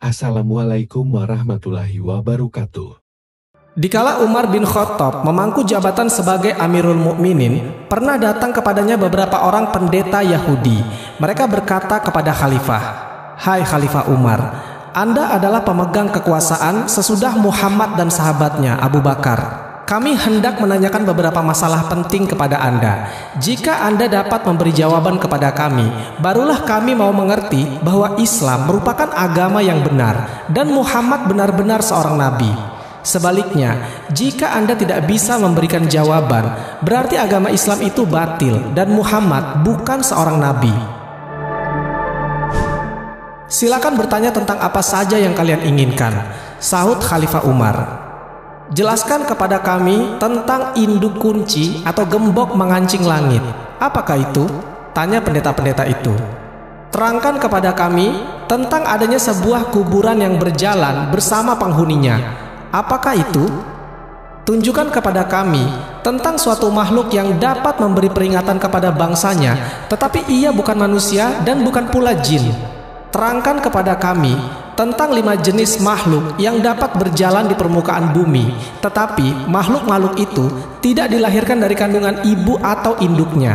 Assalamualaikum warahmatullahi wabarakatuh. Dikala Umar bin Khattab memangku jabatan sebagai Amirul Mukminin, pernah datang kepadanya beberapa orang pendeta Yahudi. Mereka berkata kepada Khalifah, "Hai Khalifah Umar, Anda adalah pemegang kekuasaan sesudah Muhammad dan sahabatnya Abu Bakar. Kami hendak menanyakan beberapa masalah penting kepada Anda. Jika Anda dapat memberi jawaban kepada kami, barulah kami mau mengerti bahwa Islam merupakan agama yang benar dan Muhammad benar-benar seorang nabi. Sebaliknya, jika Anda tidak bisa memberikan jawaban, berarti agama Islam itu batil dan Muhammad bukan seorang nabi. Silakan bertanya tentang apa saja yang kalian inginkan," sahut Khalifah Umar. "Jelaskan kepada kami tentang induk kunci atau gembok mengancing langit. Apakah itu?" tanya pendeta-pendeta itu. "Terangkan kepada kami tentang adanya sebuah kuburan yang berjalan bersama penghuninya. Apakah itu? Tunjukkan kepada kami tentang suatu makhluk yang dapat memberi peringatan kepada bangsanya, tetapi ia bukan manusia dan bukan pula jin. Terangkan kepada kami tentang 5 jenis makhluk yang dapat berjalan di permukaan bumi, tetapi makhluk-makhluk itu tidak dilahirkan dari kandungan ibu atau induknya.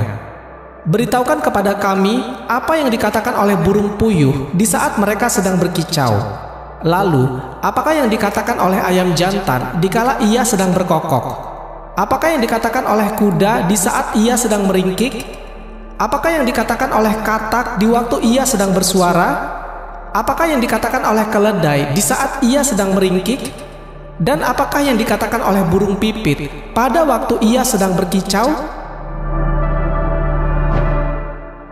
Beritahukan kepada kami apa yang dikatakan oleh burung puyuh di saat mereka sedang berkicau. Lalu, apakah yang dikatakan oleh ayam jantan dikala ia sedang berkokok? Apakah yang dikatakan oleh kuda di saat ia sedang meringkik? Apakah yang dikatakan oleh katak di waktu ia sedang bersuara? Apakah yang dikatakan oleh keledai di saat ia sedang meringkik? Dan apakah yang dikatakan oleh burung pipit pada waktu ia sedang berkicau?"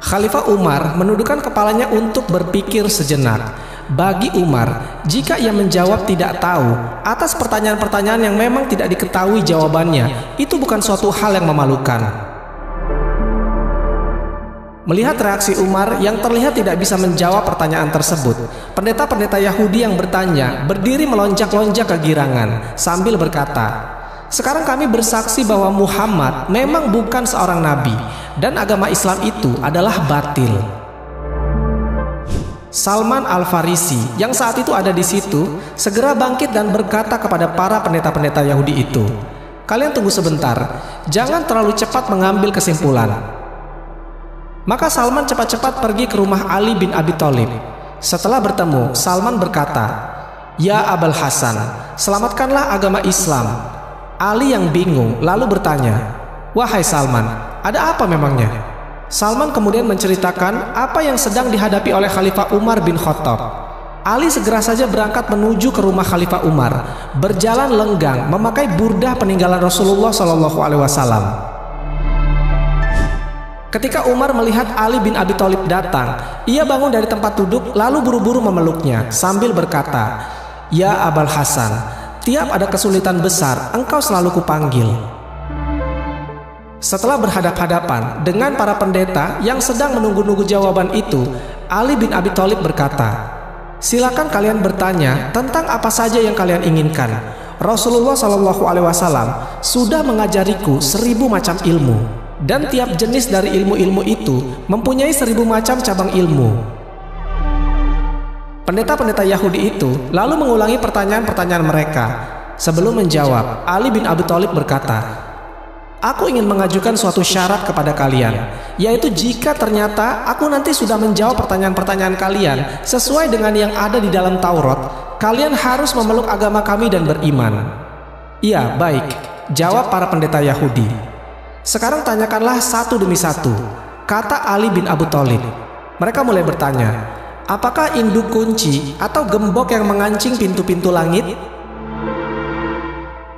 Khalifah Umar menundukkan kepalanya untuk berpikir sejenak. Bagi Umar, jika ia menjawab tidak tahu atas pertanyaan-pertanyaan yang memang tidak diketahui jawabannya, itu bukan suatu hal yang memalukan. Melihat reaksi Umar yang terlihat tidak bisa menjawab pertanyaan tersebut, pendeta-pendeta Yahudi yang bertanya berdiri melonjak-lonjak kegirangan sambil berkata, "Sekarang kami bersaksi bahwa Muhammad memang bukan seorang nabi dan agama Islam itu adalah batil." Salman Al-Farisi yang saat itu ada di situ segera bangkit dan berkata kepada para pendeta-pendeta Yahudi itu, "Kalian tunggu sebentar, jangan terlalu cepat mengambil kesimpulan." Maka Salman cepat-cepat pergi ke rumah Ali bin Abi Thalib. Setelah bertemu, Salman berkata, "Ya Abul Hasan, selamatkanlah agama Islam." Ali yang bingung lalu bertanya, "Wahai Salman, ada apa memangnya?" Salman kemudian menceritakan apa yang sedang dihadapi oleh Khalifah Umar bin Khattab. Ali segera saja berangkat menuju ke rumah Khalifah Umar, berjalan lenggang memakai burdah peninggalan Rasulullah SAW. Ketika Umar melihat Ali bin Abi Thalib datang, ia bangun dari tempat duduk lalu buru-buru memeluknya sambil berkata, "Ya Abul Hasan, tiap ada kesulitan besar engkau selalu kupanggil." Setelah berhadap-hadapan dengan para pendeta yang sedang menunggu-nunggu jawaban itu, Ali bin Abi Thalib berkata, "Silakan kalian bertanya tentang apa saja yang kalian inginkan. Rasulullah SAW sudah mengajariku 1000 macam ilmu, dan tiap jenis dari ilmu-ilmu itu mempunyai 1000 macam cabang ilmu." Pendeta-pendeta Yahudi itu lalu mengulangi pertanyaan-pertanyaan mereka. Sebelum menjawab, Ali bin Abi Thalib berkata, "Aku ingin mengajukan suatu syarat kepada kalian, yaitu jika ternyata aku nanti sudah menjawab pertanyaan-pertanyaan kalian sesuai dengan yang ada di dalam Taurat, kalian harus memeluk agama kami dan beriman." "Iya, baik," jawab para pendeta Yahudi. "Sekarang tanyakanlah satu demi satu," kata Ali bin Abi Thalib. Mereka mulai bertanya, "Apakah induk kunci atau gembok yang mengancing pintu-pintu langit?"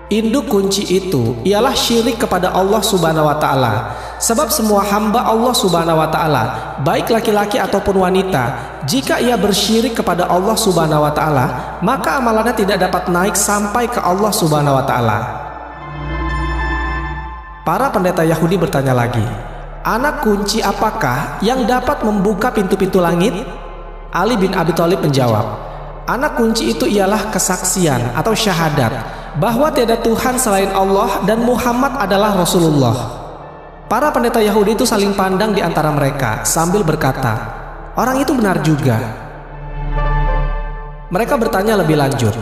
Induk kunci itu ialah syirik kepada Allah Subhanahu wa Ta'ala. Sebab semua hamba Allah Subhanahu wa Ta'ala, baik laki-laki ataupun wanita, jika ia bersyirik kepada Allah Subhanahu wa Ta'ala, maka amalannya tidak dapat naik sampai ke Allah Subhanahu wa Ta'ala. Para pendeta Yahudi bertanya lagi, "Anak kunci apakah yang dapat membuka pintu-pintu langit?" Ali bin Abi Thalib menjawab, "Anak kunci itu ialah kesaksian atau syahadat bahwa tiada Tuhan selain Allah dan Muhammad adalah Rasulullah." Para pendeta Yahudi itu saling pandang di antara mereka sambil berkata, "Orang itu benar juga." Mereka bertanya lebih lanjut,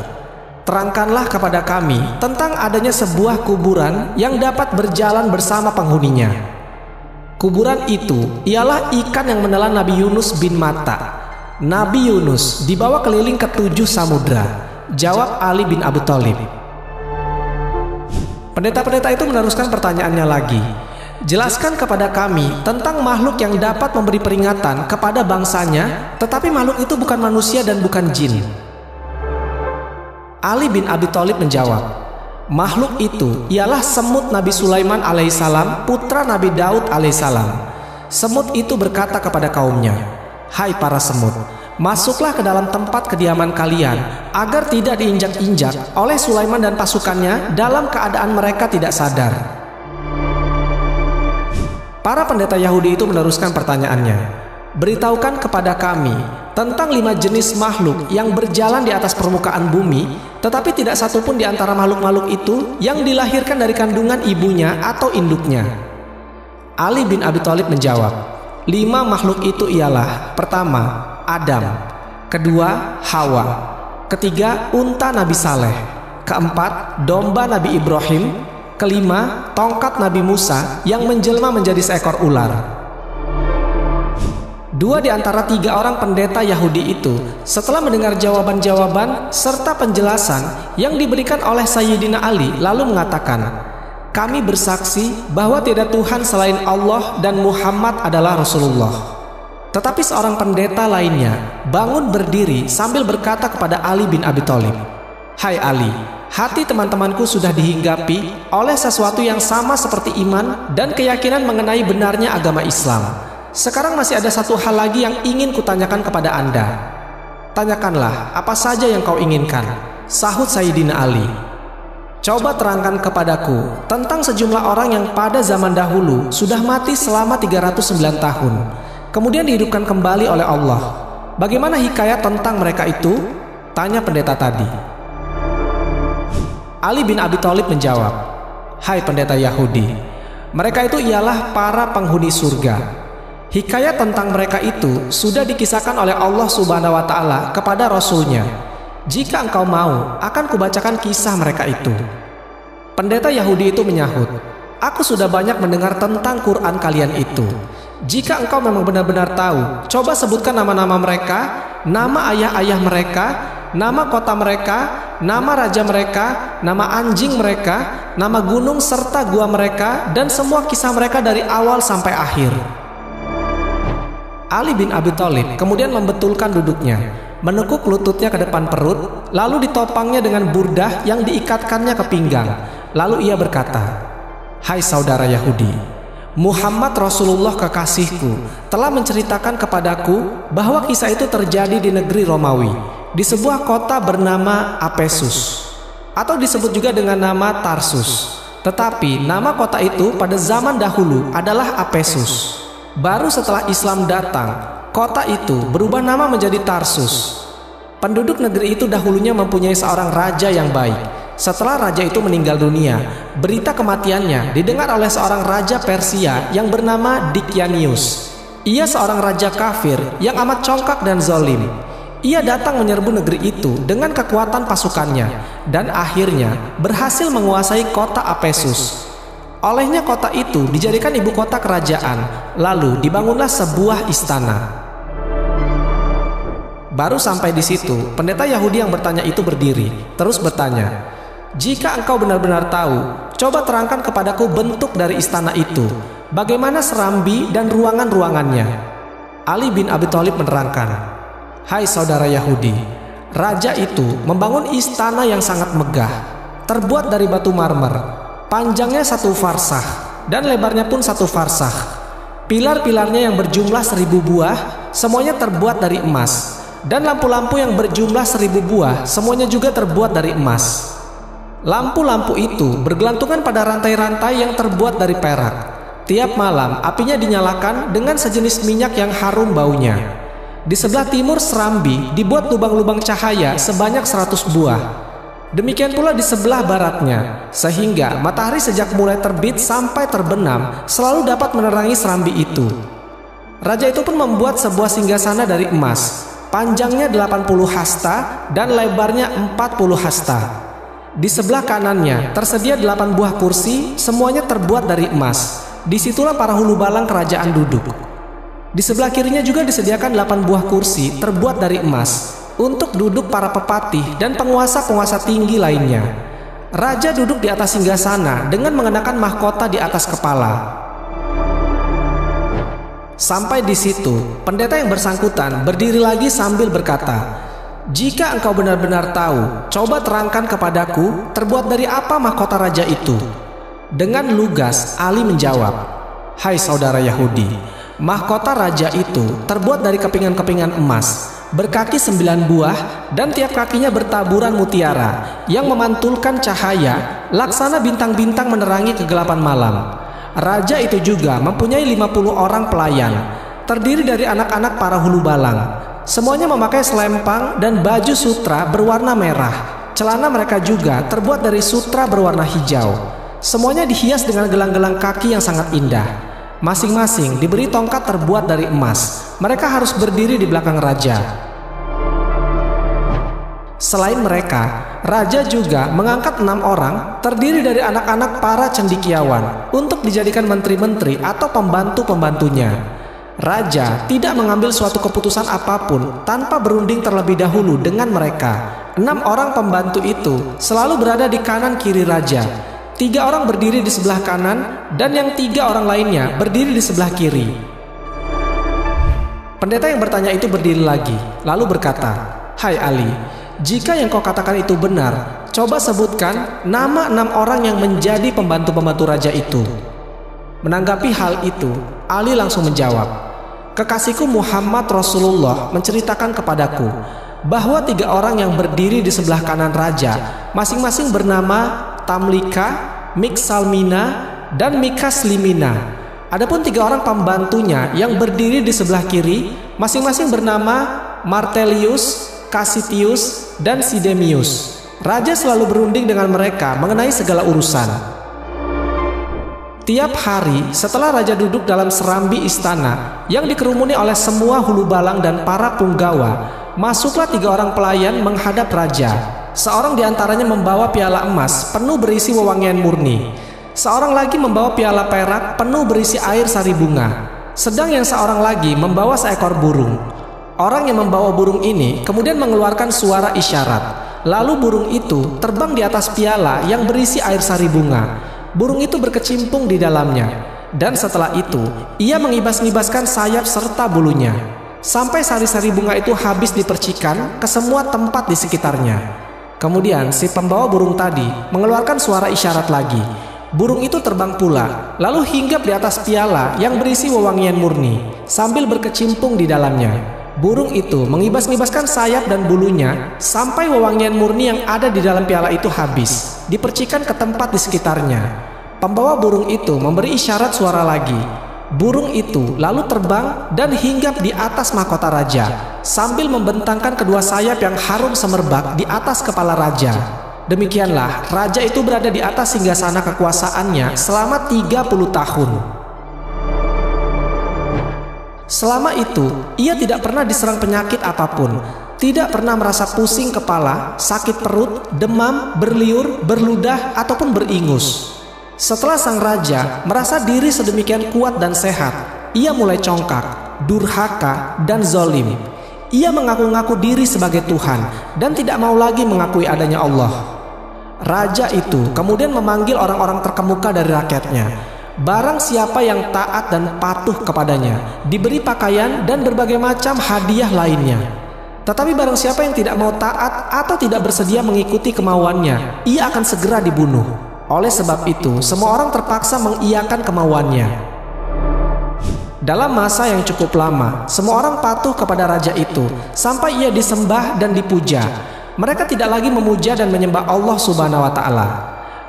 "Terangkanlah kepada kami tentang adanya sebuah kuburan yang dapat berjalan bersama penghuninya." Kuburan itu ialah ikan yang menelan Nabi Yunus bin Matta. Nabi Yunus dibawa keliling ke 7 samudra. Jawab Ali bin Abi Thalib. Pendeta-pendeta itu meneruskan pertanyaannya lagi. "Jelaskan kepada kami tentang makhluk yang dapat memberi peringatan kepada bangsanya, tetapi makhluk itu bukan manusia dan bukan jin." Ali bin Abi Thalib menjawab, "Makhluk itu ialah semut Nabi Sulaiman alaihissalam, putra Nabi Daud alaihissalam. Semut itu berkata kepada kaumnya, 'Hai para semut, masuklah ke dalam tempat kediaman kalian agar tidak diinjak-injak oleh Sulaiman dan pasukannya dalam keadaan mereka tidak sadar.'" Para pendeta Yahudi itu meneruskan pertanyaannya, "Beritahukan kepada kami tentang 5 jenis makhluk yang berjalan di atas permukaan bumi, tetapi tidak satupun di antara makhluk-makhluk itu yang dilahirkan dari kandungan ibunya atau induknya." Ali bin Abi Thalib menjawab, 5 makhluk itu ialah: pertama, Adam; kedua, Hawa; ketiga, unta Nabi Saleh; keempat, domba Nabi Ibrahim; kelima, tongkat Nabi Musa yang menjelma menjadi seekor ular. 2 di antara 3 orang pendeta Yahudi itu setelah mendengar jawaban-jawaban serta penjelasan yang diberikan oleh Sayyidina Ali lalu mengatakan, "Kami bersaksi bahwa tidak Tuhan selain Allah dan Muhammad adalah Rasulullah." Tetapi seorang pendeta lainnya bangun berdiri sambil berkata kepada Ali bin Abi Thalib, "Hai Ali, hati teman-temanku sudah dihinggapi oleh sesuatu yang sama seperti iman dan keyakinan mengenai benarnya agama Islam. Sekarang masih ada satu hal lagi yang ingin kutanyakan kepada Anda." "Tanyakanlah apa saja yang kau inginkan," sahut Sayyidina Ali. "Coba terangkan kepadaku tentang sejumlah orang yang pada zaman dahulu sudah mati selama 309 tahun, kemudian dihidupkan kembali oleh Allah. Bagaimana hikayat tentang mereka itu?" tanya pendeta tadi. Ali bin Abi Thalib menjawab, "Hai pendeta Yahudi, mereka itu ialah para penghuni surga. Hikayat tentang mereka itu sudah dikisahkan oleh Allah Subhanahu wa Ta'ala kepada Rasul-Nya. Jika engkau mau, akan kubacakan kisah mereka itu." Pendeta Yahudi itu menyahut, "Aku sudah banyak mendengar tentang Quran kalian itu. Jika engkau memang benar-benar tahu, coba sebutkan nama-nama mereka, nama ayah-ayah mereka, nama kota mereka, nama raja mereka, nama anjing mereka, nama gunung serta gua mereka, dan semua kisah mereka dari awal sampai akhir." Ali bin Abi Thalib kemudian membetulkan duduknya, menekuk lututnya ke depan perut, lalu ditopangnya dengan burdah yang diikatkannya ke pinggang. Lalu ia berkata, "Hai saudara Yahudi, Muhammad Rasulullah kekasihku telah menceritakan kepadaku bahwa kisah itu terjadi di negeri Romawi, di sebuah kota bernama Apesus, atau disebut juga dengan nama Tarsus. Tetapi nama kota itu pada zaman dahulu adalah Apesus. Baru setelah Islam datang, kota itu berubah nama menjadi Tarsus. Penduduk negeri itu dahulunya mempunyai seorang raja yang baik. Setelah raja itu meninggal dunia, berita kematiannya didengar oleh seorang raja Persia yang bernama Dikyanius. Ia seorang raja kafir yang amat congkak dan zalim. Ia datang menyerbu negeri itu dengan kekuatan pasukannya dan akhirnya berhasil menguasai kota Apesus. Olehnya kota itu dijadikan ibu kota kerajaan, lalu dibangunlah sebuah istana. Baru sampai di situ, pendeta Yahudi yang bertanya itu berdiri, terus bertanya, "Jika engkau benar-benar tahu, coba terangkan kepadaku bentuk dari istana itu, bagaimana serambi dan ruangan-ruangannya." Ali bin Abi Thalib menerangkan, "Hai saudara Yahudi, raja itu membangun istana yang sangat megah, terbuat dari batu marmer. Panjangnya 1 farsah dan lebarnya pun 1 farsah. Pilar-pilarnya yang berjumlah 1000 buah semuanya terbuat dari emas, dan lampu-lampu yang berjumlah 1000 buah semuanya juga terbuat dari emas. Lampu-lampu itu bergelantungan pada rantai-rantai yang terbuat dari perak. Tiap malam apinya dinyalakan dengan sejenis minyak yang harum baunya. Di sebelah timur serambi dibuat lubang-lubang cahaya sebanyak 100 buah. Demikian pula di sebelah baratnya, sehingga matahari sejak mulai terbit sampai terbenam selalu dapat menerangi serambi itu. Raja itu pun membuat sebuah singgasana dari emas. panjangnya 80 hasta dan lebarnya 40 hasta. Di sebelah kanannya tersedia 8 buah kursi, semuanya terbuat dari emas. Disitulah para hulu balang kerajaan duduk. Di sebelah kirinya juga disediakan 8 buah kursi terbuat dari emas untuk duduk para pepatih dan penguasa-penguasa tinggi lainnya. Raja duduk di atas singgasana dengan mengenakan mahkota di atas kepala. Sampai di situ, pendeta yang bersangkutan berdiri lagi sambil berkata, "Jika engkau benar-benar tahu, coba terangkan kepadaku, terbuat dari apa mahkota raja itu?" Dengan lugas, Ali menjawab, "Hai saudara Yahudi, mahkota raja itu terbuat dari kepingan-kepingan emas, berkaki 9 buah, dan tiap kakinya bertaburan mutiara yang memantulkan cahaya, laksana bintang-bintang menerangi kegelapan malam. Raja itu juga mempunyai 50 orang pelayan, terdiri dari anak-anak para hulu balang. Semuanya memakai selempang dan baju sutra berwarna merah. Celana mereka juga terbuat dari sutra berwarna hijau. Semuanya dihias dengan gelang-gelang kaki yang sangat indah. Masing-masing diberi tongkat terbuat dari emas. Mereka harus berdiri di belakang raja. Selain mereka, raja juga mengangkat 6 orang terdiri dari anak-anak para cendekiawan untuk dijadikan menteri-menteri atau pembantu-pembantunya. Raja tidak mengambil suatu keputusan apapun tanpa berunding terlebih dahulu dengan mereka. 6 orang pembantu itu selalu berada di kanan kiri raja. 3 orang berdiri di sebelah kanan dan yang 3 orang lainnya berdiri di sebelah kiri. Pendeta yang bertanya itu berdiri lagi, lalu berkata, "Hai Ali, jika yang kau katakan itu benar, coba sebutkan nama 6 orang yang menjadi pembantu-pembantu raja itu." Menanggapi hal itu, Ali langsung menjawab, "Kekasihku Muhammad Rasulullah menceritakan kepadaku bahwa 3 orang yang berdiri di sebelah kanan raja masing-masing bernama Tamlika, Miksalmina, dan Mikaslimina. Adapun 3 orang pembantunya yang berdiri di sebelah kiri masing-masing bernama Martelius, Kasitius, dan Sidemius. Raja selalu berunding dengan mereka mengenai segala urusan. Tiap hari setelah raja duduk dalam serambi istana yang dikerumuni oleh semua hulu balang dan para punggawa, masuklah 3 orang pelayan menghadap raja. Seorang di antaranya membawa piala emas penuh berisi wewangian murni. Seorang lagi membawa piala perak penuh berisi air sari bunga. Sedang yang seorang lagi membawa seekor burung. Orang yang membawa burung ini kemudian mengeluarkan suara isyarat. Lalu burung itu terbang di atas piala yang berisi air sari bunga. Burung itu berkecimpung di dalamnya. Dan setelah itu, ia mengibas-ngibaskan sayap serta bulunya, sampai sari-sari bunga itu habis dipercikan ke semua tempat di sekitarnya. Kemudian si pembawa burung tadi mengeluarkan suara isyarat lagi. Burung itu terbang pula, lalu hinggap di atas piala yang berisi wewangian murni sambil berkecimpung di dalamnya. Burung itu mengibas-ngibaskan sayap dan bulunya sampai wewangian murni yang ada di dalam piala itu habis, dipercikan ke tempat di sekitarnya. Pembawa burung itu memberi isyarat suara lagi. Burung itu lalu terbang dan hinggap di atas mahkota raja sambil membentangkan kedua sayap yang harum semerbak di atas kepala raja. Demikianlah raja itu berada di atas singgasana kekuasaannya selama 30 tahun. Selama itu, ia tidak pernah diserang penyakit apapun, tidak pernah merasa pusing kepala, sakit perut, demam, berliur, berludah, ataupun beringus. Setelah sang raja merasa diri sedemikian kuat dan sehat, ia mulai congkak, durhaka, dan zolim. Ia mengaku-ngaku diri sebagai Tuhan dan tidak mau lagi mengakui adanya Allah. Raja itu kemudian memanggil orang-orang terkemuka dari rakyatnya. Barang siapa yang taat dan patuh kepadanya diberi pakaian dan berbagai macam hadiah lainnya. Tetapi barang siapa yang tidak mau taat atau tidak bersedia mengikuti kemauannya, ia akan segera dibunuh. Oleh sebab itu, semua orang terpaksa mengiyakan kemauannya. Dalam masa yang cukup lama, semua orang patuh kepada raja itu sampai ia disembah dan dipuja. Mereka tidak lagi memuja dan menyembah Allah Subhanahu wa Ta'ala.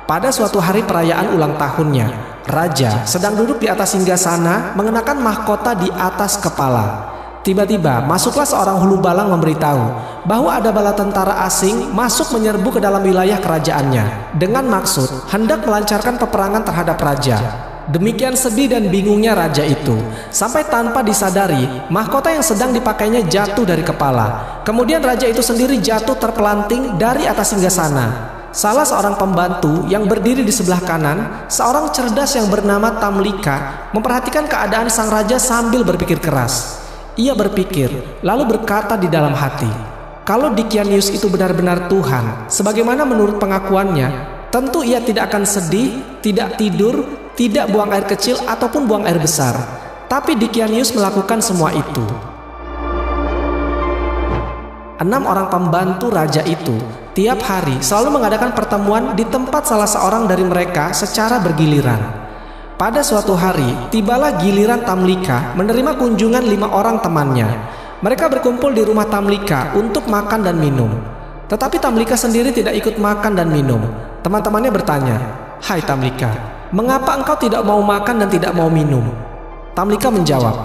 Pada suatu hari perayaan ulang tahunnya, raja sedang duduk di atas singgasana mengenakan mahkota di atas kepala. Tiba-tiba masuklah seorang hulu balang memberitahu bahwa ada bala tentara asing masuk menyerbu ke dalam wilayah kerajaannya dengan maksud hendak melancarkan peperangan terhadap raja. Demikian sedih dan bingungnya raja itu, sampai tanpa disadari, mahkota yang sedang dipakainya jatuh dari kepala. Kemudian raja itu sendiri jatuh terpelanting dari atas singgasana. Salah seorang pembantu yang berdiri di sebelah kanan, seorang cerdas yang bernama Tamlika, memperhatikan keadaan sang raja sambil berpikir keras. Ia berpikir, lalu berkata di dalam hati, kalau Dicanius itu benar-benar Tuhan, sebagaimana menurut pengakuannya, tentu ia tidak akan sedih, tidak tidur, tidak buang air kecil ataupun buang air besar. Tapi Dicanius melakukan semua itu. 6 orang pembantu raja itu tiap hari selalu mengadakan pertemuan di tempat salah seorang dari mereka secara bergiliran. Pada suatu hari, tibalah giliran Tamlika menerima kunjungan 5 orang temannya. Mereka berkumpul di rumah Tamlika untuk makan dan minum. Tetapi Tamlika sendiri tidak ikut makan dan minum. Teman-temannya bertanya, "Hai Tamlika, mengapa engkau tidak mau makan dan tidak mau minum?" Tamlika menjawab,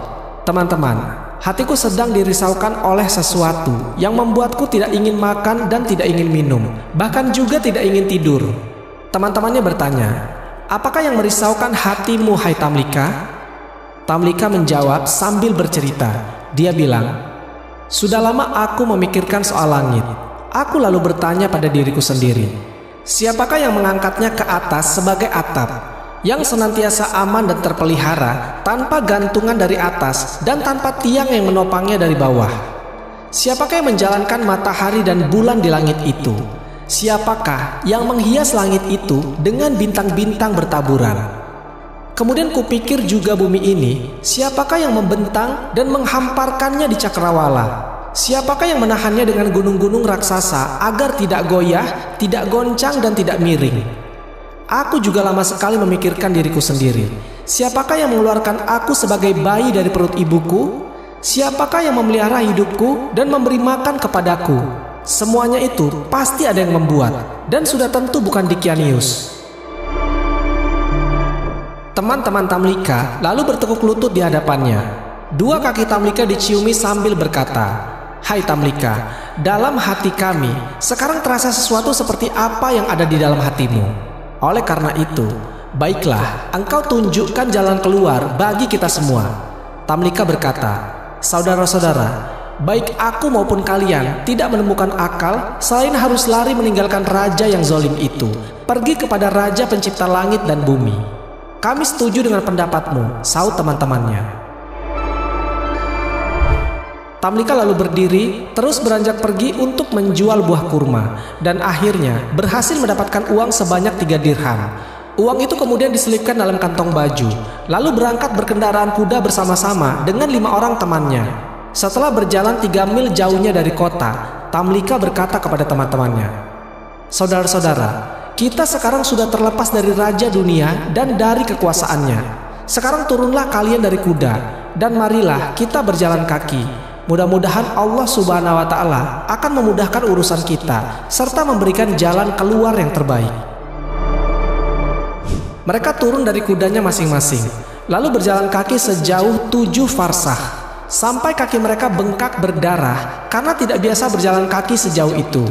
"Teman-teman, hatiku sedang dirisaukan oleh sesuatu yang membuatku tidak ingin makan dan tidak ingin minum, bahkan juga tidak ingin tidur." Teman-temannya bertanya, "Apakah yang merisaukan hatimu, hai Tamlika?" Tamlika menjawab sambil bercerita. Dia bilang, "Sudah lama aku memikirkan soal langit. Aku lalu bertanya pada diriku sendiri, siapakah yang mengangkatnya ke atas sebagai atap, yang senantiasa aman dan terpelihara, tanpa gantungan dari atas dan tanpa tiang yang menopangnya dari bawah? Siapakah yang menjalankan matahari dan bulan di langit itu? Siapakah yang menghias langit itu dengan bintang-bintang bertaburan? Kemudian kupikir juga bumi ini, siapakah yang membentang dan menghamparkannya di cakrawala? Siapakah yang menahannya dengan gunung-gunung raksasa agar tidak goyah, tidak goncang dan tidak miring? Aku juga lama sekali memikirkan diriku sendiri. Siapakah yang mengeluarkan aku sebagai bayi dari perut ibuku? Siapakah yang memelihara hidupku dan memberi makan kepadaku? Semuanya itu pasti ada yang membuat, dan sudah tentu bukan Dicanius." Teman-teman Tamlika lalu bertekuk lutut di hadapannya. 2 kaki Tamlika diciumi sambil berkata, "Hai Tamlika, dalam hati kami sekarang terasa sesuatu seperti apa yang ada di dalam hatimu. Oleh karena itu, baiklah, engkau tunjukkan jalan keluar bagi kita semua." Tamlika berkata, "Saudara-saudara, baik aku maupun kalian tidak menemukan akal selain harus lari meninggalkan raja yang zalim itu, pergi kepada Raja Pencipta langit dan bumi." "Kami setuju dengan pendapatmu," sahut teman-temannya. Tamlika lalu berdiri, terus beranjak pergi untuk menjual buah kurma, dan akhirnya berhasil mendapatkan uang sebanyak 3 dirham. Uang itu kemudian diselipkan dalam kantong baju, lalu berangkat berkendaraan kuda bersama-sama dengan 5 orang temannya. Setelah berjalan 3 mil jauhnya dari kota, Tamlika berkata kepada teman-temannya, "Saudara-saudara, kita sekarang sudah terlepas dari raja dunia dan dari kekuasaannya. Sekarang turunlah kalian dari kuda, dan marilah kita berjalan kaki. Mudah-mudahan Allah Subhanahu wa Ta'ala akan memudahkan urusan kita, serta memberikan jalan keluar yang terbaik." Mereka turun dari kudanya masing-masing, lalu berjalan kaki sejauh 7 farsah, sampai kaki mereka bengkak berdarah karena tidak biasa berjalan kaki sejauh itu.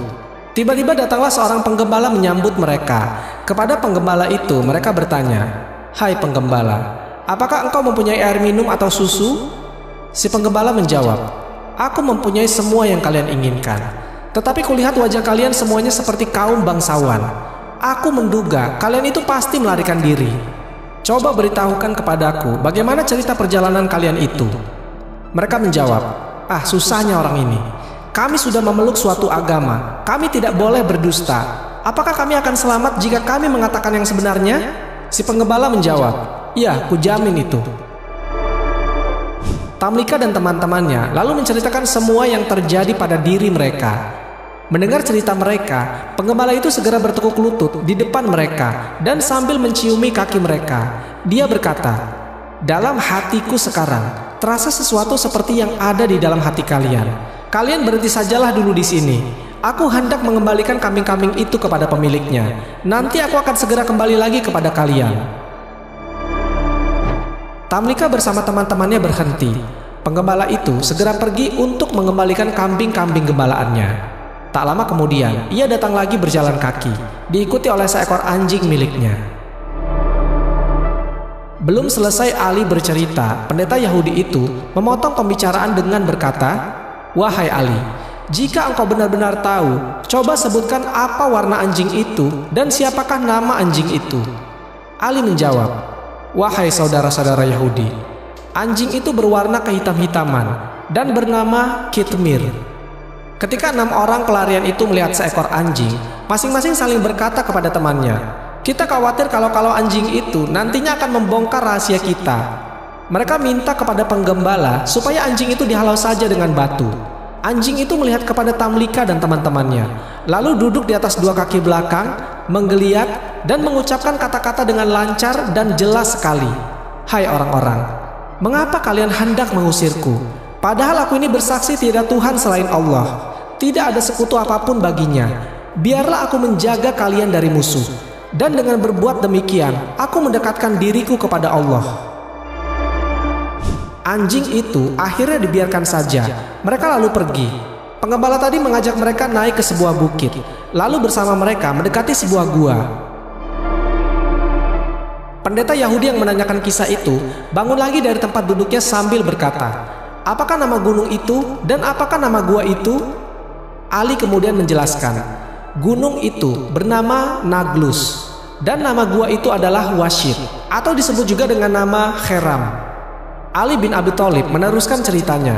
Tiba-tiba datanglah seorang penggembala menyambut mereka. Kepada penggembala itu mereka bertanya, "Hai penggembala, apakah engkau mempunyai air minum atau susu?" Si penggembala menjawab, "Aku mempunyai semua yang kalian inginkan. Tetapi kulihat wajah kalian semuanya seperti kaum bangsawan. Aku menduga kalian itu pasti melarikan diri. Coba beritahukan kepadaku bagaimana cerita perjalanan kalian itu." Mereka menjawab, "Ah, susahnya orang ini. Kami sudah memeluk suatu agama. Kami tidak boleh berdusta. Apakah kami akan selamat jika kami mengatakan yang sebenarnya?" Si penggembala menjawab, "Ya, kujamin itu." Tamlika dan teman-temannya lalu menceritakan semua yang terjadi pada diri mereka. Mendengar cerita mereka, penggembala itu segera bertekuk lutut di depan mereka dan sambil menciumi kaki mereka, dia berkata, "Dalam hatiku sekarang terasa sesuatu seperti yang ada di dalam hati kalian. Kalian berhenti sajalah dulu di sini. Aku hendak mengembalikan kambing-kambing itu kepada pemiliknya. Nanti aku akan segera kembali lagi kepada kalian." Tamlika bersama teman-temannya berhenti. Penggembala itu segera pergi untuk mengembalikan kambing-kambing gembalaannya. Tak lama kemudian, ia datang lagi berjalan kaki, diikuti oleh seekor anjing miliknya. Belum selesai Ali bercerita, pendeta Yahudi itu memotong pembicaraan dengan berkata, "Wahai Ali, jika engkau benar-benar tahu, coba sebutkan apa warna anjing itu dan siapakah nama anjing itu." Ali menjawab, "Wahai saudara-saudara Yahudi, anjing itu berwarna kehitam-hitaman dan bernama Kitmir." Ketika 6 orang pelarian itu melihat seekor anjing, masing-masing saling berkata kepada temannya, "Kita khawatir kalau anjing itu nantinya akan membongkar rahasia kita." Mereka minta kepada penggembala supaya anjing itu dihalau saja dengan batu. Anjing itu melihat kepada Tamlika dan teman-temannya, lalu duduk di atas 2 kaki belakang, menggeliat dan mengucapkan kata-kata dengan lancar dan jelas sekali. "Hai orang-orang, mengapa kalian hendak mengusirku? Padahal aku ini bersaksi tidak Tuhan selain Allah. Tidak ada sekutu apapun baginya. Biarlah aku menjaga kalian dari musuh. Dan dengan berbuat demikian, aku mendekatkan diriku kepada Allah." Anjing itu akhirnya dibiarkan saja. Mereka lalu pergi. Penggembala tadi mengajak mereka naik ke sebuah bukit, lalu bersama mereka mendekati sebuah gua. Pendeta Yahudi yang menanyakan kisah itu bangun lagi dari tempat duduknya sambil berkata, "Apakah nama gunung itu dan apakah nama gua itu?" Ali kemudian menjelaskan, "Gunung itu bernama Naglus dan nama gua itu adalah Washir, atau disebut juga dengan nama Kheram." Ali bin Abi Thalib meneruskan ceritanya.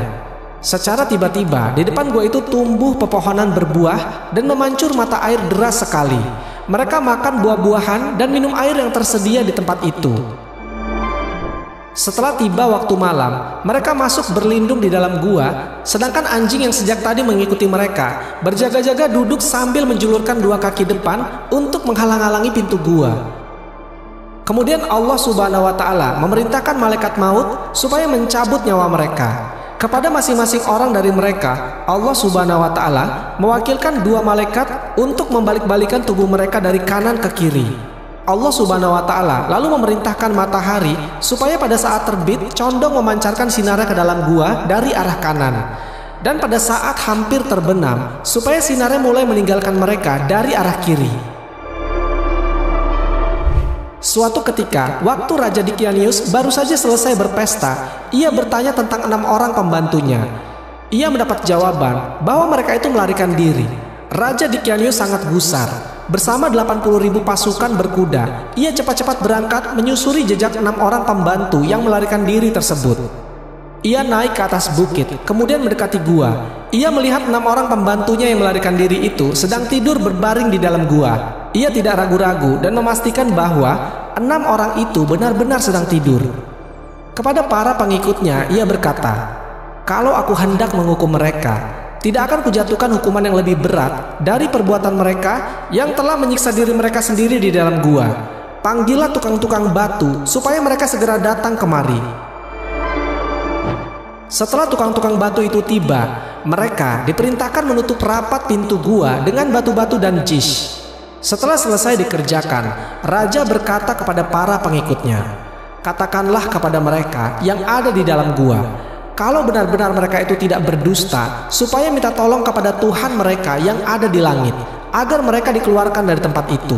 Secara tiba-tiba di depan gua itu tumbuh pepohonan berbuah dan memancur mata air deras sekali. Mereka makan buah-buahan dan minum air yang tersedia di tempat itu. Setelah tiba waktu malam, mereka masuk berlindung di dalam gua, sedangkan anjing yang sejak tadi mengikuti mereka berjaga-jaga duduk sambil menjulurkan 2 kaki depan untuk menghalang-halangi pintu gua. Kemudian Allah Subhanahu wa Ta'ala memerintahkan malaikat maut supaya mencabut nyawa mereka. Kepada masing-masing orang dari mereka, Allah Subhanahu wa Ta'ala mewakilkan 2 malaikat untuk membalik-balikan tubuh mereka dari kanan ke kiri. Allah Subhanahu wa Ta'ala lalu memerintahkan matahari supaya pada saat terbit condong memancarkan sinarnya ke dalam gua dari arah kanan, dan pada saat hampir terbenam supaya sinarnya mulai meninggalkan mereka dari arah kiri. Suatu ketika, waktu Raja Dikianius baru saja selesai berpesta, ia bertanya tentang 6 orang pembantunya. Ia mendapat jawaban bahwa mereka itu melarikan diri. Raja Dikianius sangat gusar. Bersama 80.000 pasukan berkuda, ia cepat-cepat berangkat menyusuri jejak 6 orang pembantu yang melarikan diri tersebut. Ia naik ke atas bukit, kemudian mendekati gua. Ia melihat 6 orang pembantunya yang melarikan diri itu sedang tidur berbaring di dalam gua. Ia tidak ragu-ragu dan memastikan bahwa 6 orang itu benar-benar sedang tidur. Kepada para pengikutnya, ia berkata, "Kalau aku hendak menghukum mereka, tidak akan kujatuhkan hukuman yang lebih berat dari perbuatan mereka yang telah menyiksa diri mereka sendiri di dalam gua. Panggillah tukang-tukang batu supaya mereka segera datang kemari." Setelah tukang-tukang batu itu tiba, mereka diperintahkan menutup rapat pintu gua dengan batu-batu dan jish. Setelah selesai dikerjakan, raja berkata kepada para pengikutnya, "Katakanlah kepada mereka yang ada di dalam gua, kalau benar-benar mereka itu tidak berdusta, supaya minta tolong kepada Tuhan mereka yang ada di langit, agar mereka dikeluarkan dari tempat itu."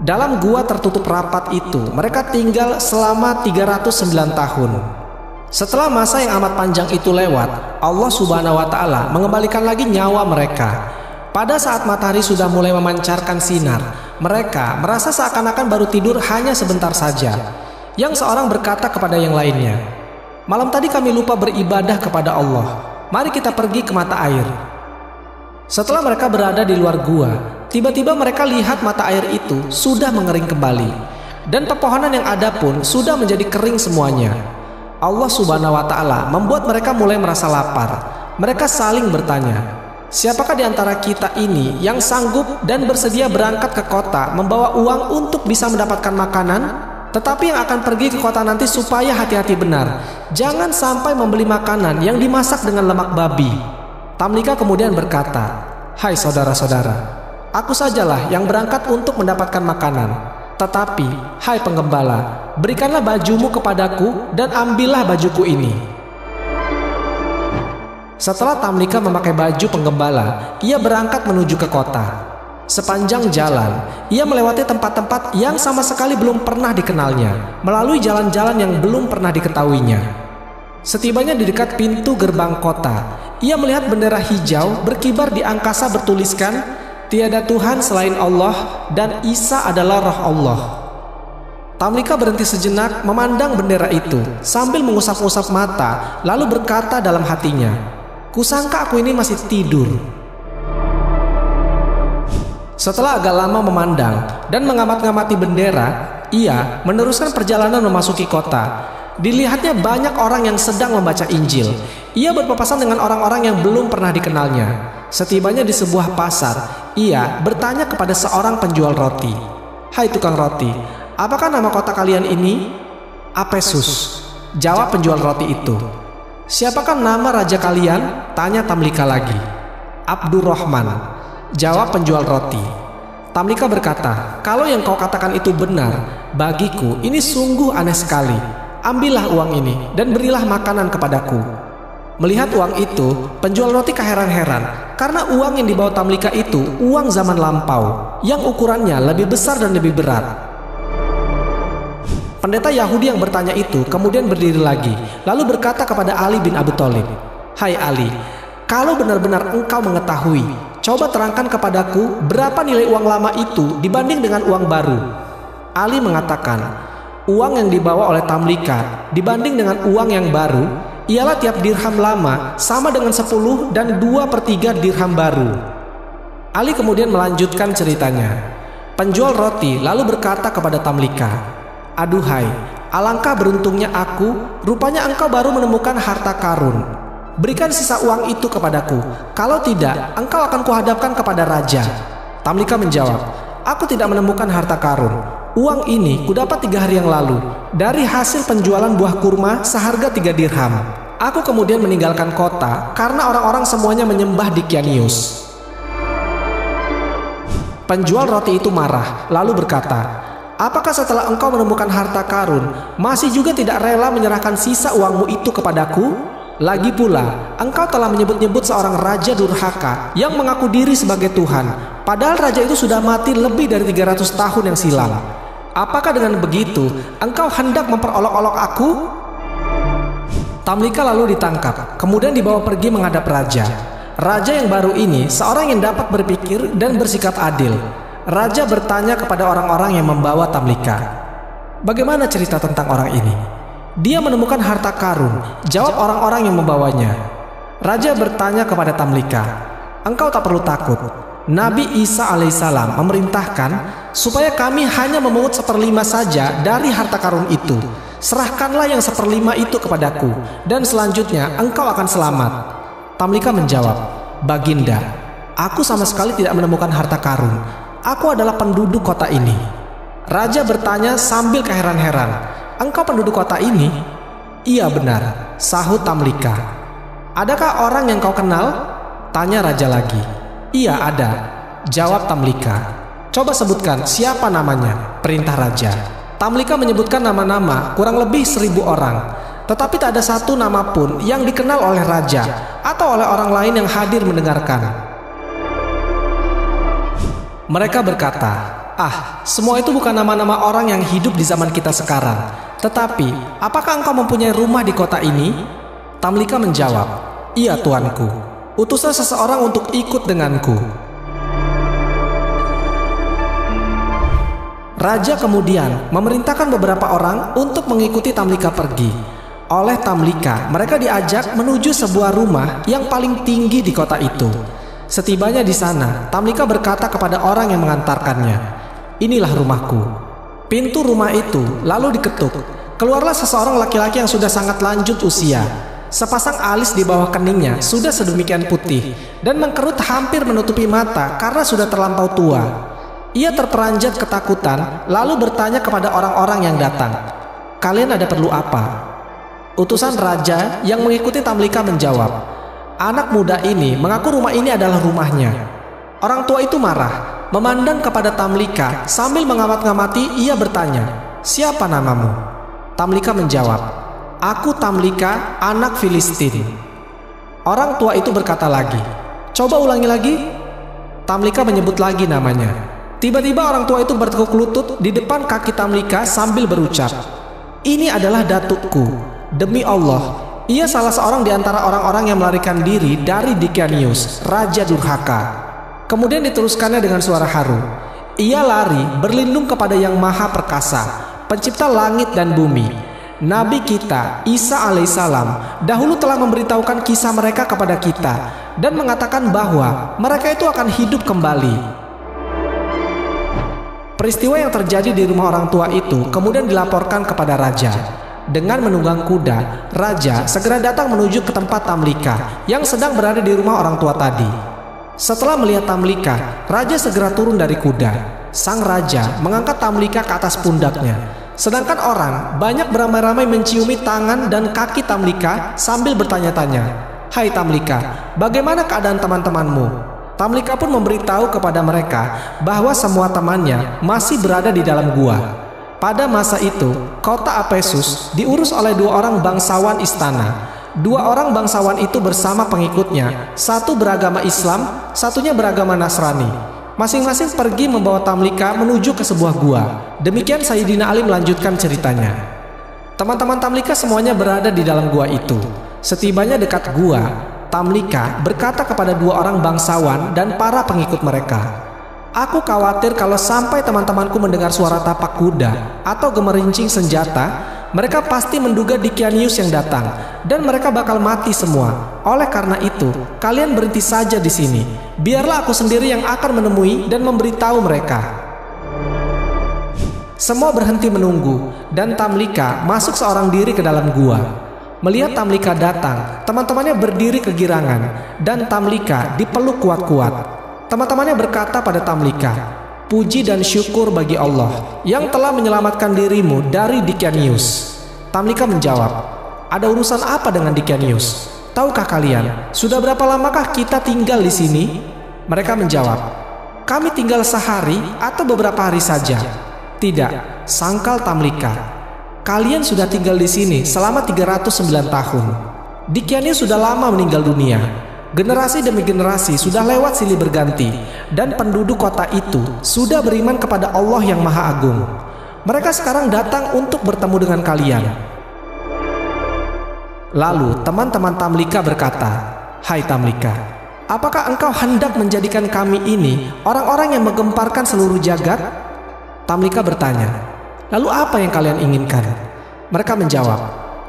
Dalam gua tertutup rapat itu, mereka tinggal selama 309 tahun. Setelah masa yang amat panjang itu lewat, Allah Subhanahu wa Ta'ala mengembalikan lagi nyawa mereka. Pada saat matahari sudah mulai memancarkan sinar, mereka merasa seakan-akan baru tidur hanya sebentar saja. Yang seorang berkata kepada yang lainnya, "Malam tadi kami lupa beribadah kepada Allah. Mari kita pergi ke mata air." Setelah mereka berada di luar gua, tiba-tiba mereka lihat mata air itu sudah mengering kembali, dan pepohonan yang ada pun sudah menjadi kering semuanya. Allah Subhanahu wa Ta'ala membuat mereka mulai merasa lapar. Mereka saling bertanya, "Siapakah di antara kita ini yang sanggup dan bersedia berangkat ke kota membawa uang untuk bisa mendapatkan makanan? Tetapi yang akan pergi ke kota nanti supaya hati-hati benar. Jangan sampai membeli makanan yang dimasak dengan lemak babi." Tamlika kemudian berkata, "Hai saudara-saudara, aku sajalah yang berangkat untuk mendapatkan makanan. Tetapi, hai penggembala, berikanlah bajumu kepadaku dan ambillah bajuku ini." Setelah Tamlika memakai baju penggembala, ia berangkat menuju ke kota. Sepanjang jalan, ia melewati tempat-tempat yang sama sekali belum pernah dikenalnya, melalui jalan-jalan yang belum pernah diketahuinya. Setibanya di dekat pintu gerbang kota, ia melihat bendera hijau berkibar di angkasa bertuliskan, "Tiada Tuhan selain Allah dan Isa adalah Roh Allah." Tamlika berhenti sejenak memandang bendera itu sambil mengusap-usap mata, lalu berkata dalam hatinya, "Kusangka aku ini masih tidur." Setelah agak lama memandang dan mengamat-ngamati bendera, ia meneruskan perjalanan memasuki kota. Dilihatnya banyak orang yang sedang membaca Injil. Ia berpapasan dengan orang-orang yang belum pernah dikenalnya. Setibanya di sebuah pasar, ia bertanya kepada seorang penjual roti, "Hai tukang roti, apakah nama kota kalian ini?" "Apesus," jawab penjual roti itu. "Siapakah nama raja kalian?" tanya Tamlika lagi. "Abdurrahman," jawab penjual roti. Tamlika berkata, "Kalau yang kau katakan itu benar, bagiku ini sungguh aneh sekali. Ambillah uang ini dan berilah makanan kepadaku." Melihat uang itu, penjual roti keheran-heran karena uang yang dibawa Tamlika itu uang zaman lampau yang ukurannya lebih besar dan lebih berat. Pendeta Yahudi yang bertanya itu kemudian berdiri lagi, lalu berkata kepada Ali bin Abi Thalib, "Hai Ali, kalau benar-benar engkau mengetahui, coba terangkan kepadaku berapa nilai uang lama itu dibanding dengan uang baru." Ali mengatakan, uang yang dibawa oleh Tamlika dibanding dengan uang yang baru ialah tiap dirham lama sama dengan 10 dan 2/3 dirham baru. Ali kemudian melanjutkan ceritanya. Penjual roti lalu berkata kepada Tamlika, "Aduhai, alangkah beruntungnya aku, rupanya engkau baru menemukan harta karun. Berikan sisa uang itu kepadaku, kalau tidak engkau akan kuhadapkan kepada raja." Tamlika menjawab, "Aku tidak menemukan harta karun. Uang ini kudapat 3 hari yang lalu dari hasil penjualan buah kurma seharga 3 dirham. Aku kemudian meninggalkan kota karena orang-orang semuanya menyembah Dikyanius." Penjual roti itu marah lalu berkata, "Apakah setelah engkau menemukan harta karun masih juga tidak rela menyerahkan sisa uangmu itu kepadaku? Lagi pula, engkau telah menyebut-nyebut seorang raja durhaka yang mengaku diri sebagai Tuhan, padahal raja itu sudah mati lebih dari 300 tahun yang silam. Apakah dengan begitu engkau hendak memperolok-olok aku?" Tamlika lalu ditangkap, kemudian dibawa pergi menghadap raja. Raja yang baru ini seorang yang dapat berpikir dan bersikap adil. Raja bertanya kepada orang-orang yang membawa Tamlika, "Bagaimana cerita tentang orang ini?" "Dia menemukan harta karun," jawab orang-orang yang membawanya. Raja bertanya kepada Tamlika, "Engkau tak perlu takut. Nabi Isa alaihissalam memerintahkan supaya kami hanya memungut 1/5 saja dari harta karun itu. Serahkanlah yang 1/5 itu kepadaku, dan selanjutnya engkau akan selamat." Tamlika menjawab, "Baginda, aku sama sekali tidak menemukan harta karun. Aku adalah penduduk kota ini." Raja bertanya sambil keheran-heran, "Engkau penduduk kota ini?" "Iya benar," sahut Tamlika. "Adakah orang yang kau kenal?" tanya raja lagi. "Iya ada," jawab Tamlika. "Coba sebutkan siapa namanya," perintah raja. Tamlika menyebutkan nama-nama kurang lebih 1000 orang, tetapi tak ada satu nama pun yang dikenal oleh raja atau oleh orang lain yang hadir mendengarkan. Mereka berkata, semua itu bukan nama-nama orang yang hidup di zaman kita sekarang. Tetapi, apakah engkau mempunyai rumah di kota ini?" Tamlika menjawab, "Iya tuanku, utuslah seseorang untuk ikut denganku." Raja kemudian memerintahkan beberapa orang untuk mengikuti Tamlika pergi. Oleh Tamlika, mereka diajak menuju sebuah rumah yang paling tinggi di kota itu. Setibanya di sana, Tamlika berkata kepada orang yang mengantarkannya, "Inilah rumahku." Pintu rumah itu lalu diketuk. Keluarlah seseorang laki-laki yang sudah sangat lanjut usia. Sepasang alis di bawah keningnya sudah sedemikian putih dan mengkerut hampir menutupi mata karena sudah terlampau tua. Ia terperanjat ketakutan lalu bertanya kepada orang-orang yang datang, "Kalian ada perlu apa?" Utusan raja yang mengikuti Tamlika menjawab, "Anak muda ini mengaku rumah ini adalah rumahnya." Orang tua itu marah, memandang kepada Tamlika sambil mengamat-ngamati. Ia bertanya, "Siapa namamu?" Tamlika menjawab, "Aku Tamlika, anak Filistin." Orang tua itu berkata lagi, "Coba ulangi lagi." Tamlika menyebut lagi namanya. Tiba-tiba orang tua itu bertekuk lutut di depan kaki Tamlika sambil berucap, "Ini adalah datukku. Demi Allah, ia salah seorang di antara orang-orang yang melarikan diri dari Dicanius, Raja Durhaka." Kemudian diteruskannya dengan suara haru, "Ia lari berlindung kepada Yang Maha Perkasa, pencipta langit dan bumi. Nabi kita, Isa alaihissalam, dahulu telah memberitahukan kisah mereka kepada kita dan mengatakan bahwa mereka itu akan hidup kembali." Peristiwa yang terjadi di rumah orang tua itu kemudian dilaporkan kepada raja. Dengan menunggang kuda, raja segera datang menuju ke tempat Tamlika yang sedang berada di rumah orang tua tadi. Setelah melihat Tamlika, raja segera turun dari kuda. Sang raja mengangkat Tamlika ke atas pundaknya. Sedangkan orang banyak beramai-ramai menciumi tangan dan kaki Tamlika sambil bertanya-tanya, "Hai Tamlika, bagaimana keadaan teman-temanmu?" Tamlika pun memberitahu kepada mereka bahwa semua temannya masih berada di dalam gua. Pada masa itu, kota Apesus diurus oleh 2 orang bangsawan istana. 2 orang bangsawan itu bersama pengikutnya, satu beragama Islam, satunya beragama Nasrani. Masing-masing pergi membawa Tamlika menuju ke sebuah gua. Demikian Sayyidina Ali melanjutkan ceritanya. Teman-teman Tamlika semuanya berada di dalam gua itu. Setibanya dekat gua, Tamlika berkata kepada 2 orang bangsawan dan para pengikut mereka, "Aku khawatir kalau sampai teman-temanku mendengar suara tapak kuda atau gemerincing senjata, mereka pasti menduga Dicanius yang datang dan mereka bakal mati semua. Oleh karena itu, kalian berhenti saja di sini. Biarlah aku sendiri yang akan menemui dan memberitahu mereka." Semua berhenti menunggu dan Tamlika masuk seorang diri ke dalam gua. Melihat Tamlika datang, teman-temannya berdiri kegirangan dan Tamlika dipeluk kuat-kuat. Teman-temannya berkata pada Tamlika, "Puji dan syukur bagi Allah yang telah menyelamatkan dirimu dari Dicanius." Tamlika menjawab, "Ada urusan apa dengan Dicanius? Tahukah kalian sudah berapa lamakah kita tinggal di sini?" Mereka menjawab, "Kami tinggal sehari atau beberapa hari saja." "Tidak," sangkal Tamlika. "Kalian sudah tinggal di sini selama 309 tahun. Dicanius sudah lama meninggal dunia. Generasi demi generasi sudah lewat silih berganti dan penduduk kota itu sudah beriman kepada Allah yang Maha Agung. Mereka sekarang datang untuk bertemu dengan kalian." Lalu teman-teman Tamlika berkata, "Hai Tamlika, apakah engkau hendak menjadikan kami ini orang-orang yang menggemparkan seluruh jagat?" Tamlika bertanya, "Lalu apa yang kalian inginkan?" Mereka menjawab,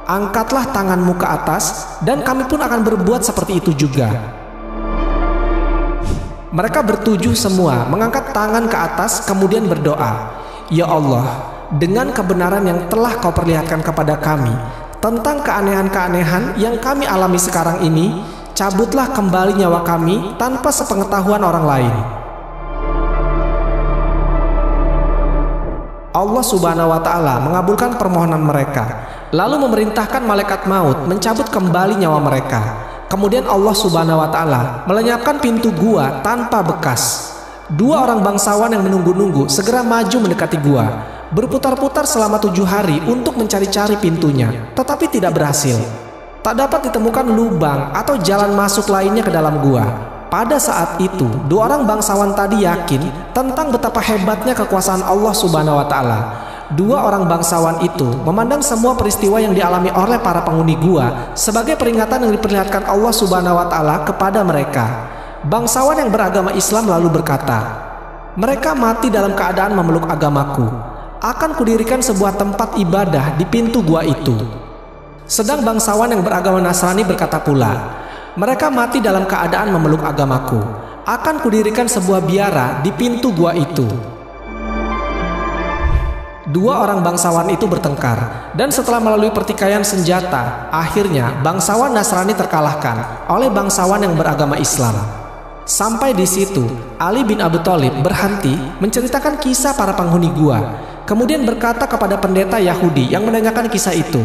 "Angkatlah tanganmu ke atas dan kami pun akan berbuat seperti itu juga." Mereka bertujuh semua mengangkat tangan ke atas kemudian berdoa, "Ya Allah, dengan kebenaran yang telah Kau perlihatkan kepada kami tentang keanehan-keanehan yang kami alami sekarang ini, cabutlah kembali nyawa kami tanpa sepengetahuan orang lain." Allah Subhanahu wa Ta'ala mengabulkan permohonan mereka, lalu memerintahkan malaikat maut mencabut kembali nyawa mereka. Kemudian Allah Subhanahu wa Ta'ala melenyapkan pintu gua tanpa bekas. 2 orang bangsawan yang menunggu-nunggu segera maju mendekati gua, berputar-putar selama 7 hari untuk mencari-cari pintunya, tetapi tidak berhasil. Tak dapat ditemukan lubang atau jalan masuk lainnya ke dalam gua. Pada saat itu, 2 orang bangsawan tadi yakin tentang betapa hebatnya kekuasaan Allah Subhanahu wa Ta'ala. 2 orang bangsawan itu memandang semua peristiwa yang dialami oleh para penghuni gua sebagai peringatan yang diperlihatkan Allah Subhanahu wa Ta'ala kepada mereka. Bangsawan yang beragama Islam lalu berkata, "Mereka mati dalam keadaan memeluk agamaku. Akan kudirikan sebuah tempat ibadah di pintu gua itu." Sedang bangsawan yang beragama Nasrani berkata pula, "Mereka mati dalam keadaan memeluk agamaku. Akan kudirikan sebuah biara di pintu gua itu." 2 orang bangsawan itu bertengkar, dan setelah melalui pertikaian senjata, akhirnya bangsawan Nasrani terkalahkan oleh bangsawan yang beragama Islam. Sampai di situ, Ali bin Abi Thalib berhenti menceritakan kisah para penghuni gua, kemudian berkata kepada pendeta Yahudi yang menanyakan kisah itu,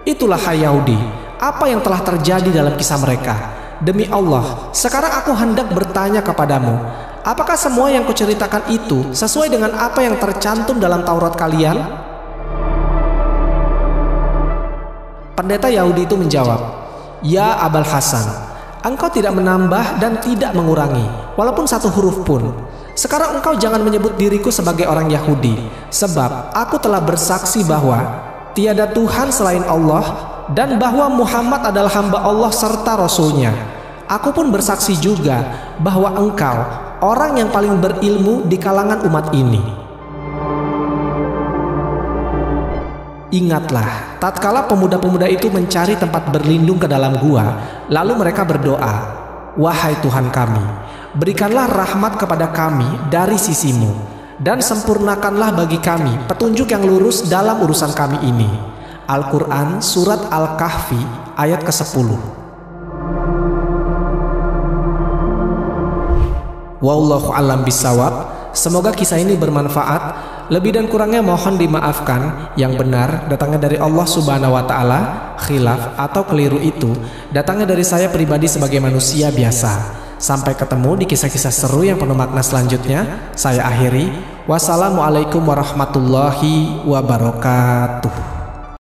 "Itulah hai Yahudi, apa yang telah terjadi dalam kisah mereka? Demi Allah, sekarang aku hendak bertanya kepadamu, apakah semua yang kuceritakan itu sesuai dengan apa yang tercantum dalam Taurat kalian?" Pendeta Yahudi itu menjawab, "Ya Abul Hasan, engkau tidak menambah dan tidak mengurangi, walaupun satu huruf pun. Sekarang engkau jangan menyebut diriku sebagai orang Yahudi, sebab aku telah bersaksi bahwa tiada Tuhan selain Allah dan bahwa Muhammad adalah hamba Allah serta Rasul-Nya. Aku pun bersaksi juga bahwa engkau orang yang paling berilmu di kalangan umat ini. Ingatlah, tatkala pemuda-pemuda itu mencari tempat berlindung ke dalam gua, lalu mereka berdoa, "Wahai Tuhan kami, berikanlah rahmat kepada kami dari sisimu, dan sempurnakanlah bagi kami petunjuk yang lurus dalam urusan kami ini." Al-Quran Surat Al-Kahfi ayat ke-10. Wallahu a'lam bishawab. Semoga kisah ini bermanfaat. Lebih dan kurangnya mohon dimaafkan. Yang benar datangnya dari Allah Subhanahu wa Ta'ala, khilaf atau keliru itu datangnya dari saya pribadi sebagai manusia biasa. Sampai ketemu di kisah-kisah seru yang penuh makna selanjutnya. Saya akhiri. Wassalamualaikum warahmatullahi wabarakatuh.